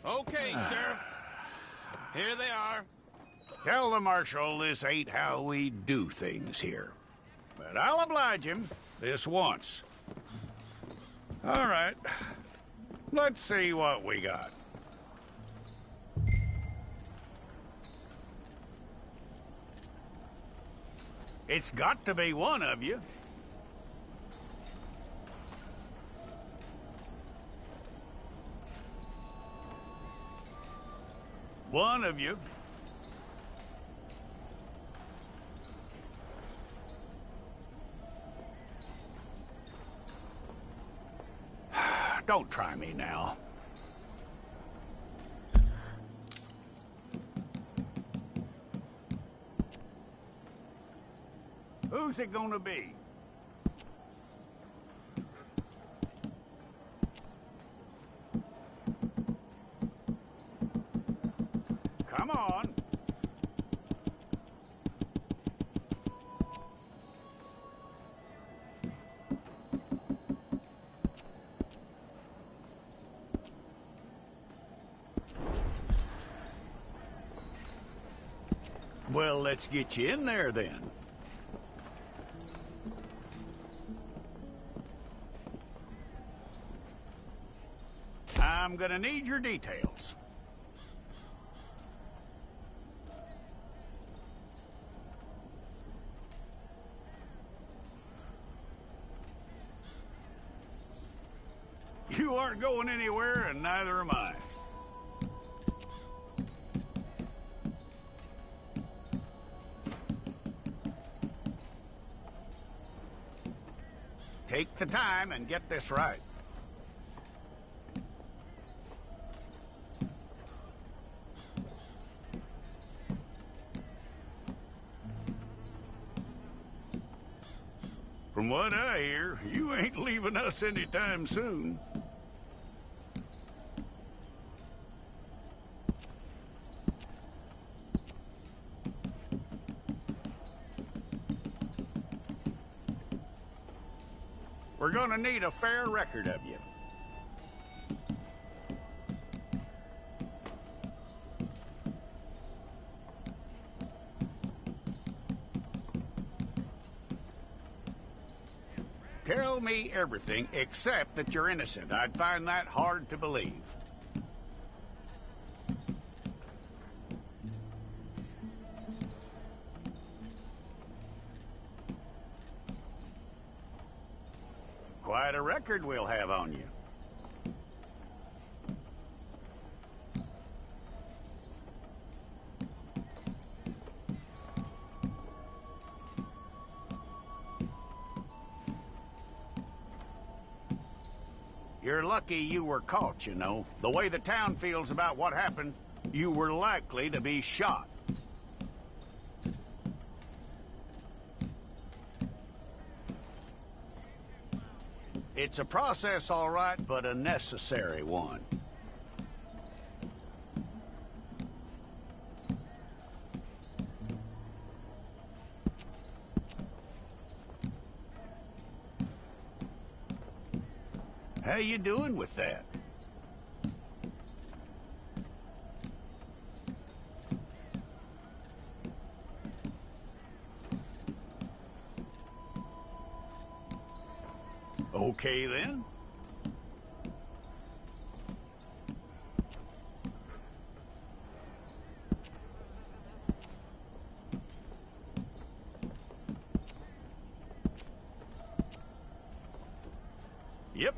Okay, Sheriff. Here they are. Tell the Marshal this ain't how we do things here. But I'll oblige him this once. All right. Let's see what we got. It's got to be one of you. One of you. Don't try me now. Who's it gonna be? Come on. Well, let's get you in there then. I'm gonna need your details. You aren't going anywhere, and neither am I. Take the time and get this right. From what I hear, you ain't leaving us anytime soon. We're gonna need a fair record of you. Tell me everything except that you're innocent. I'd find that hard to believe. Quite a record we'll have on you. You're lucky you were caught, you know. The way the town feels about what happened, you were likely to be shot. It's a process, all right, but a necessary one. How you doing with that? Okay, then. Yep.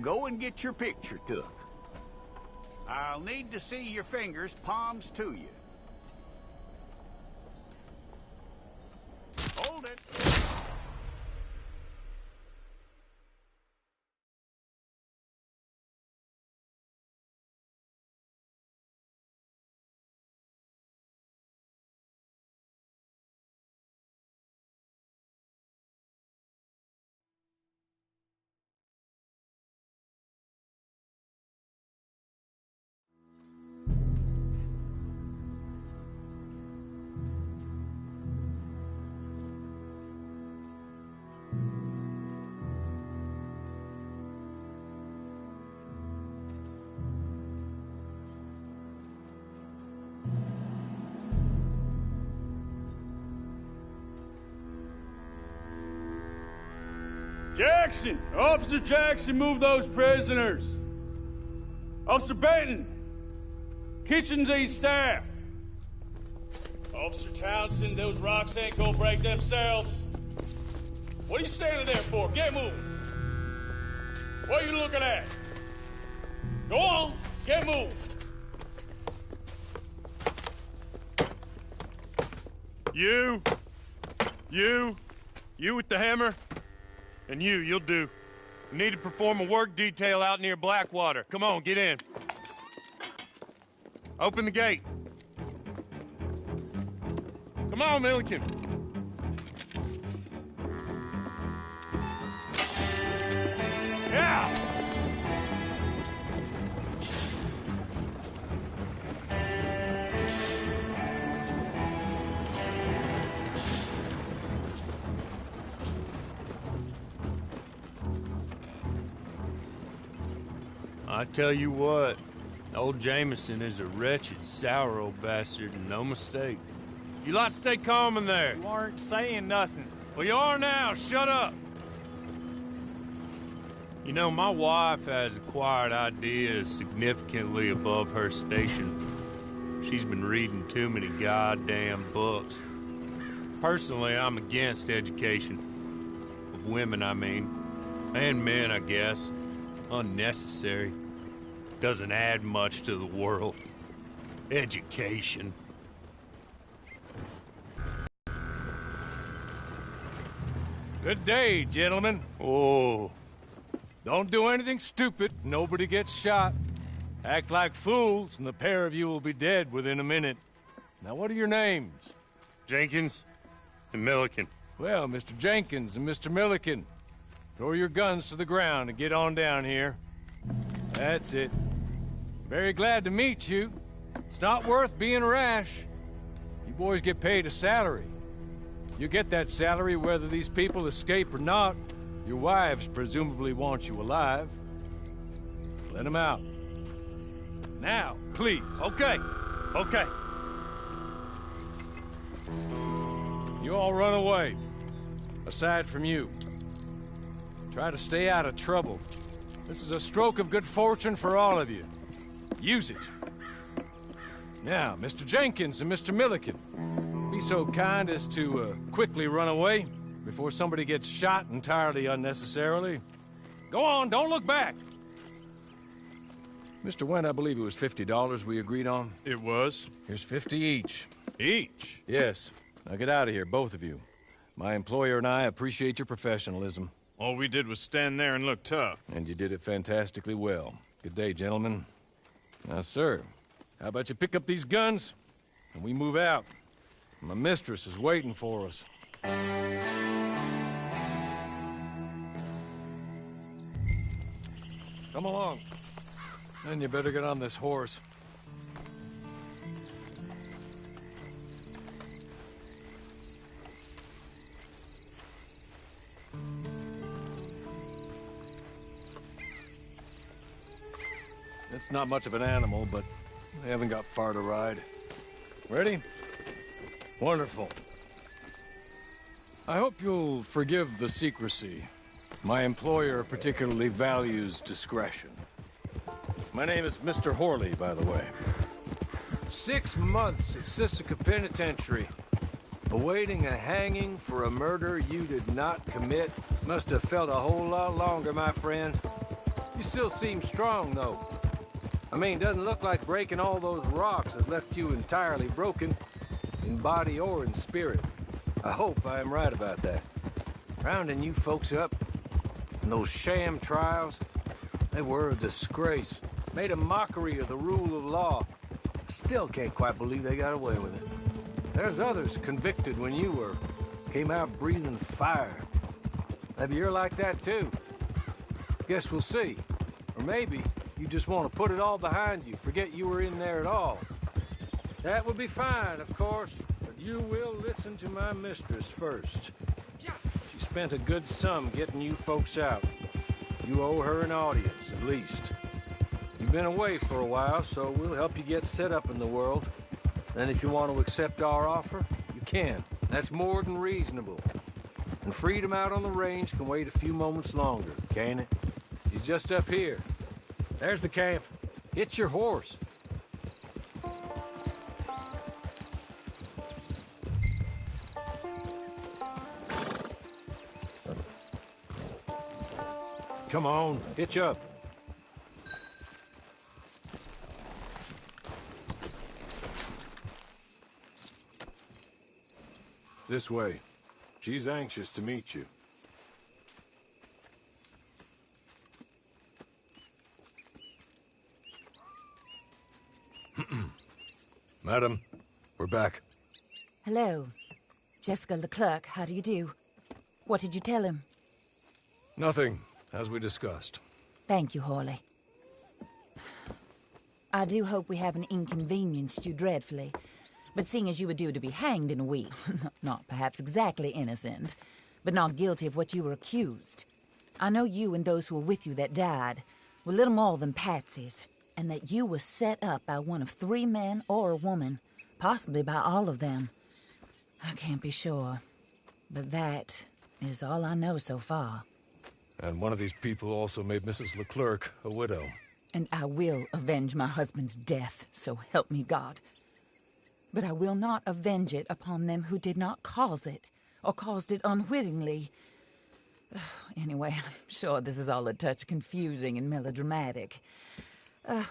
go and get your picture took. I'll need to see your fingers, palms to you. Hold it. Jackson! Officer Jackson, move those prisoners! Officer Benton! Kitchens and staff! Officer Townsend, those rocks ain't gonna break themselves. What are you standing there for? Get moving! What are you looking at? Go on, get moving! You with the hammer? And you'll do. We need to perform a work detail out near Blackwater. Come on, get in. Open the gate. Come on, Milliken. Yeah! I tell you what, old Jameson is a wretched, sour old bastard, and no mistake. You lot stay calm in there. You aren't saying nothing. Well, you are now. Shut up. You know, my wife has acquired ideas significantly above her station. She's been reading too many goddamn books. Personally, I'm against education. Of women, I mean. And men, I guess. Unnecessary. Doesn't add much to the world. Education. Good day, gentlemen. Oh. Don't do anything stupid. Nobody gets shot. Act like fools, and the pair of you will be dead within a minute. Now, what are your names? Jenkins and Milliken. Well, Mr. Jenkins and Mr. Milliken, throw your guns to the ground and get on down here. That's it. Very glad to meet you. It's not worth being rash. You boys get paid a salary. You get that salary whether these people escape or not. Your wives presumably want you alive. Let them out. Now, please. Okay. You all run away. Aside from you. Try to stay out of trouble. This is a stroke of good fortune for all of you. Use it. Now, Mr. Jenkins and Mr. Milliken, be so kind as to quickly run away before somebody gets shot entirely unnecessarily. Go on, don't look back. Mr. Wendt, I believe it was $50 we agreed on. It was. Here's 50 each. Each? Yes. Now get out of here, both of you. My employer and I appreciate your professionalism. All we did was stand there and look tough. And you did it fantastically well. Good day, gentlemen. Now, sir, how about you pick up these guns, and we move out? My mistress is waiting for us. Come along. Then you better get on this horse. It's not much of an animal, but they haven't got far to ride. Ready? Wonderful. I hope you'll forgive the secrecy. My employer particularly values discretion. My name is Mr. Horley, by the way. 6 months at Sisika Penitentiary, awaiting a hanging for a murder you did not commit. Must have felt a whole lot longer, my friend. You still seem strong, though. I mean, doesn't look like breaking all those rocks has left you entirely broken, in body or in spirit. I hope I am right about that. Rounding you folks up, and those sham trials, they were a disgrace. Made a mockery of the rule of law. Still can't quite believe they got away with it. There's others convicted when you were. Came out breathing fire. Maybe you're like that too. Guess we'll see. Or maybe you just want to put it all behind you, forget you were in there at all. That would be fine, of course, but you will listen to my mistress first. She spent a good sum getting you folks out. You owe her an audience, at least. You've been away for a while, so we'll help you get set up in the world. Then if you want to accept our offer, you can. That's more than reasonable. And freedom out on the range can wait a few moments longer, can't it? He's just up here. There's the camp. Get your horse. Come on, hitch up. This way. She's anxious to meet you. Madam, we're back. Hello. Jessica Leclerc, how do you do? What did you tell him? Nothing, as we discussed. Thank you, Hawley. I do hope we haven't inconvenienced you dreadfully. But seeing as you were due to be hanged in a week, not perhaps exactly innocent, but not guilty of what you were accused. I know you and those who were with you that died were little more than patsies, and that you were set up by one of 3 men or a woman, possibly by all of them. I can't be sure, but that is all I know so far. And one of these people also made Mrs. Leclerc a widow. And I will avenge my husband's death, so help me God. But I will not avenge it upon them who did not cause it, or caused it unwittingly. Anyway, I'm sure this is all a touch confusing and melodramatic.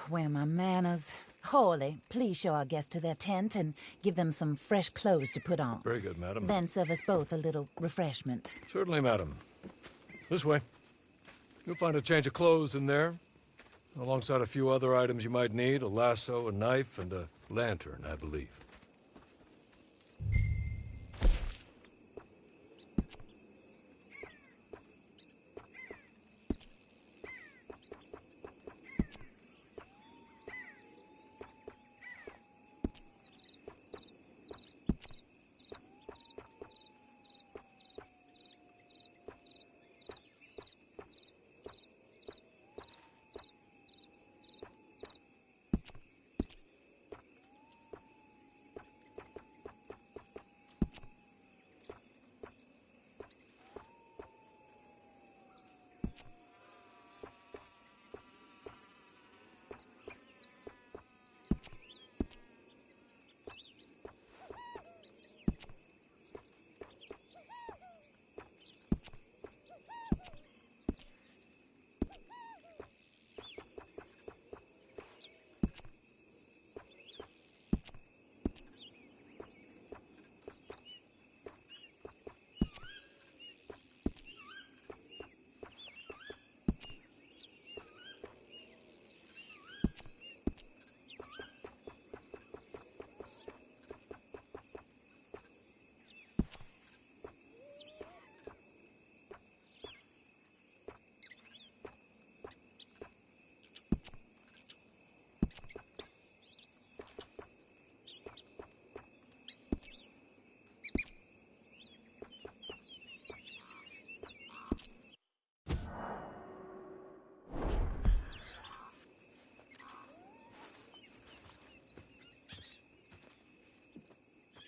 Where are my manners? Hawley, please show our guests to their tent and give them some fresh clothes to put on. Very good, madam. Then serve us both a little refreshment. Certainly, madam. This way. You'll find a change of clothes in there, alongside a few other items you might need, a lasso, a knife, and a lantern, I believe.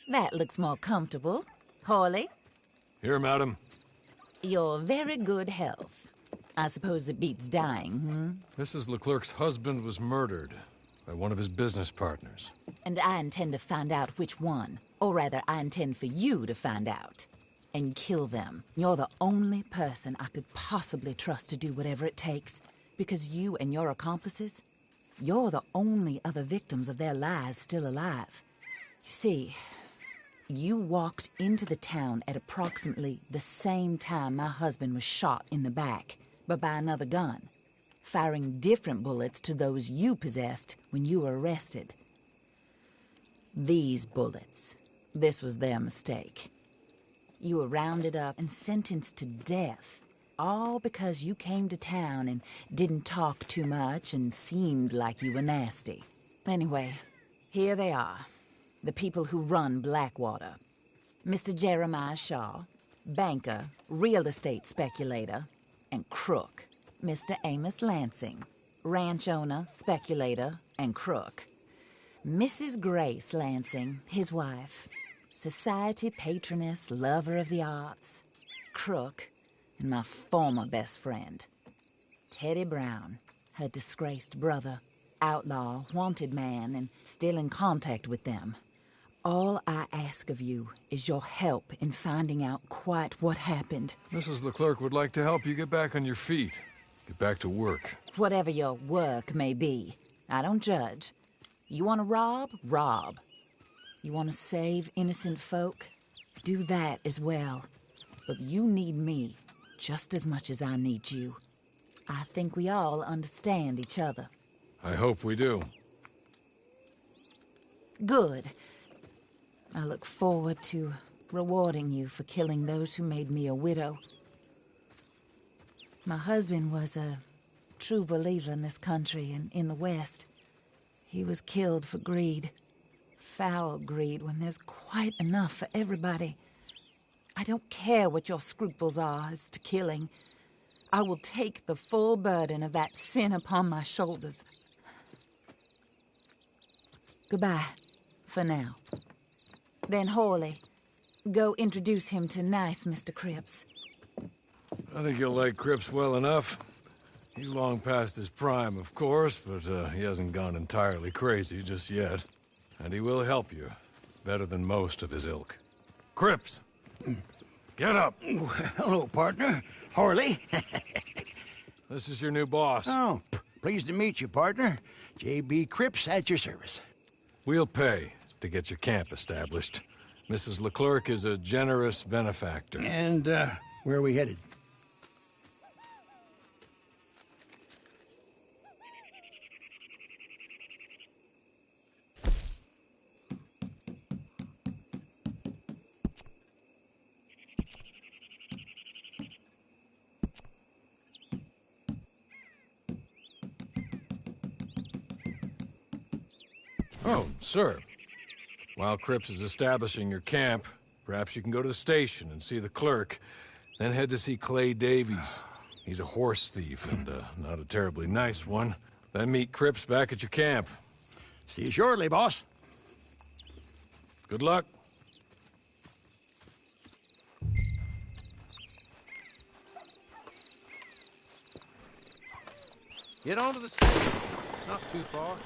That looks more comfortable. Hawley? Here, madam. Your very good health. I suppose it beats dying, Mrs. Leclerc's husband was murdered by one of his business partners. And I intend to find out which one. Or rather, I intend for you to find out. And kill them. You're the only person I could possibly trust to do whatever it takes. Because you and your accomplices, you're the only other victims of their lies still alive. You see, you walked into the town at approximately the same time my husband was shot in the back, but by another gun, firing different bullets to those you possessed when you were arrested. These bullets, this was their mistake. You were rounded up and sentenced to death, all because you came to town and didn't talk too much and seemed like you were nasty. Anyway, here they are, the people who run Blackwater. Mr. Jeremiah Shaw, banker, real estate speculator, and crook. Mr. Amos Lansing, ranch owner, speculator, and crook. Mrs. Grace Lansing, his wife, society patroness, lover of the arts, crook, and my former best friend. Teddy Brown, her disgraced brother, outlaw, wanted man, and still in contact with them. All I ask of you is your help in finding out quite what happened. Mrs. Leclerc would like to help you get back on your feet. Get back to work. Whatever your work may be, I don't judge. You want to rob? Rob. You want to save innocent folk? Do that as well. But you need me just as much as I need you. I think we all understand each other. I hope we do. Good. I look forward to rewarding you for killing those who made me a widow. My husband was a true believer in this country and in the West. He was killed for greed. Foul greed when there's quite enough for everybody. I don't care what your scruples are as to killing. I will take the full burden of that sin upon my shoulders. Goodbye, for now. Then Hawley, go introduce him to nice Mr. Cripps. I think you'll like Cripps well enough. He's long past his prime, of course, but he hasn't gone entirely crazy just yet. And he will help you, better than most of his ilk. Cripps! Get up! Hello, partner. Harley. This is your new boss. Oh, pleased to meet you, partner. J.B. Cripps at your service. We'll pay to get your camp established. Mrs. Leclerc is a generous benefactor. And, where are we headed? Oh, sir. While Cripps is establishing your camp, perhaps you can go to the station and see the clerk, then head to see Clay Davies. He's a horse thief, and not a terribly nice one. Then meet Cripps back at your camp. See you shortly, boss. Good luck. Get onto the stage. Not too far.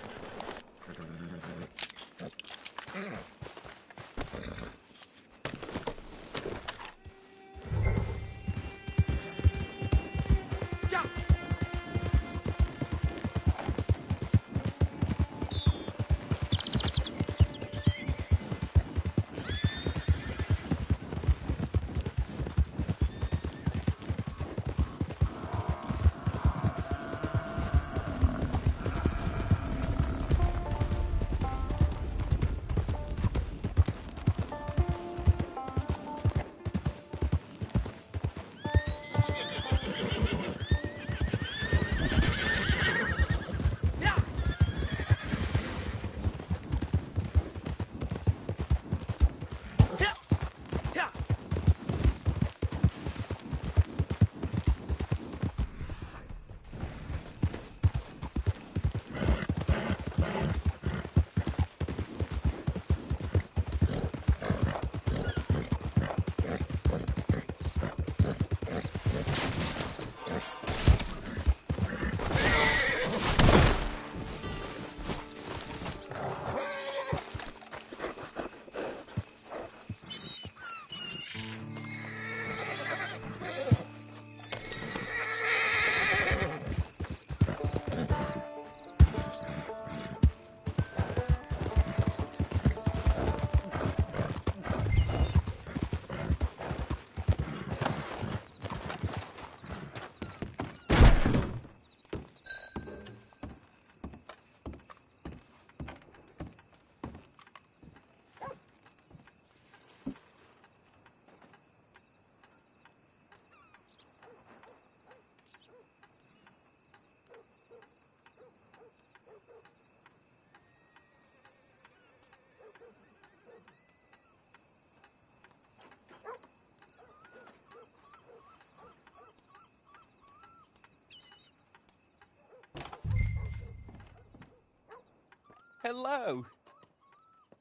hello.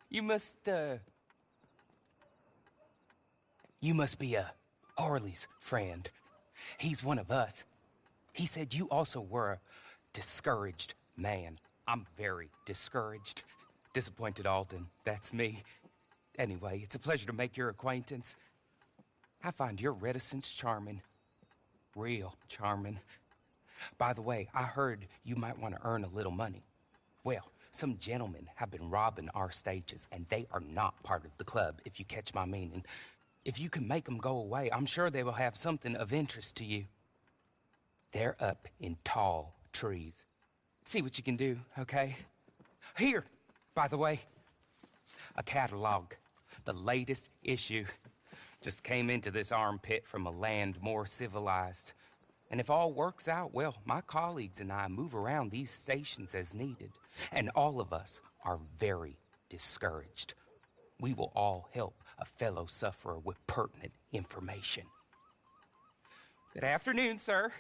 You must be Harley's friend. He's one of us. He said you also were a discouraged man. I'm very discouraged. Disappointed Alden, that's me. Anyway, it's a pleasure to make your acquaintance. I find your reticence charming. Real charming. By the way, I heard you might want to earn a little money. Well, some gentlemen have been robbing our stages, and they are not part of the club, if you catch my meaning. If you can make them go away, I'm sure they will have something of interest to you. They're up in tall trees. See what you can do, okay? Here, by the way, a catalog. The latest issue. Just came into this armpit from a land more civilized. And if all works out, well, my colleagues and I move around these stations as needed. And all of us are very discouraged. We will all help a fellow sufferer with pertinent information. Good afternoon, sir.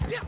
Yeah!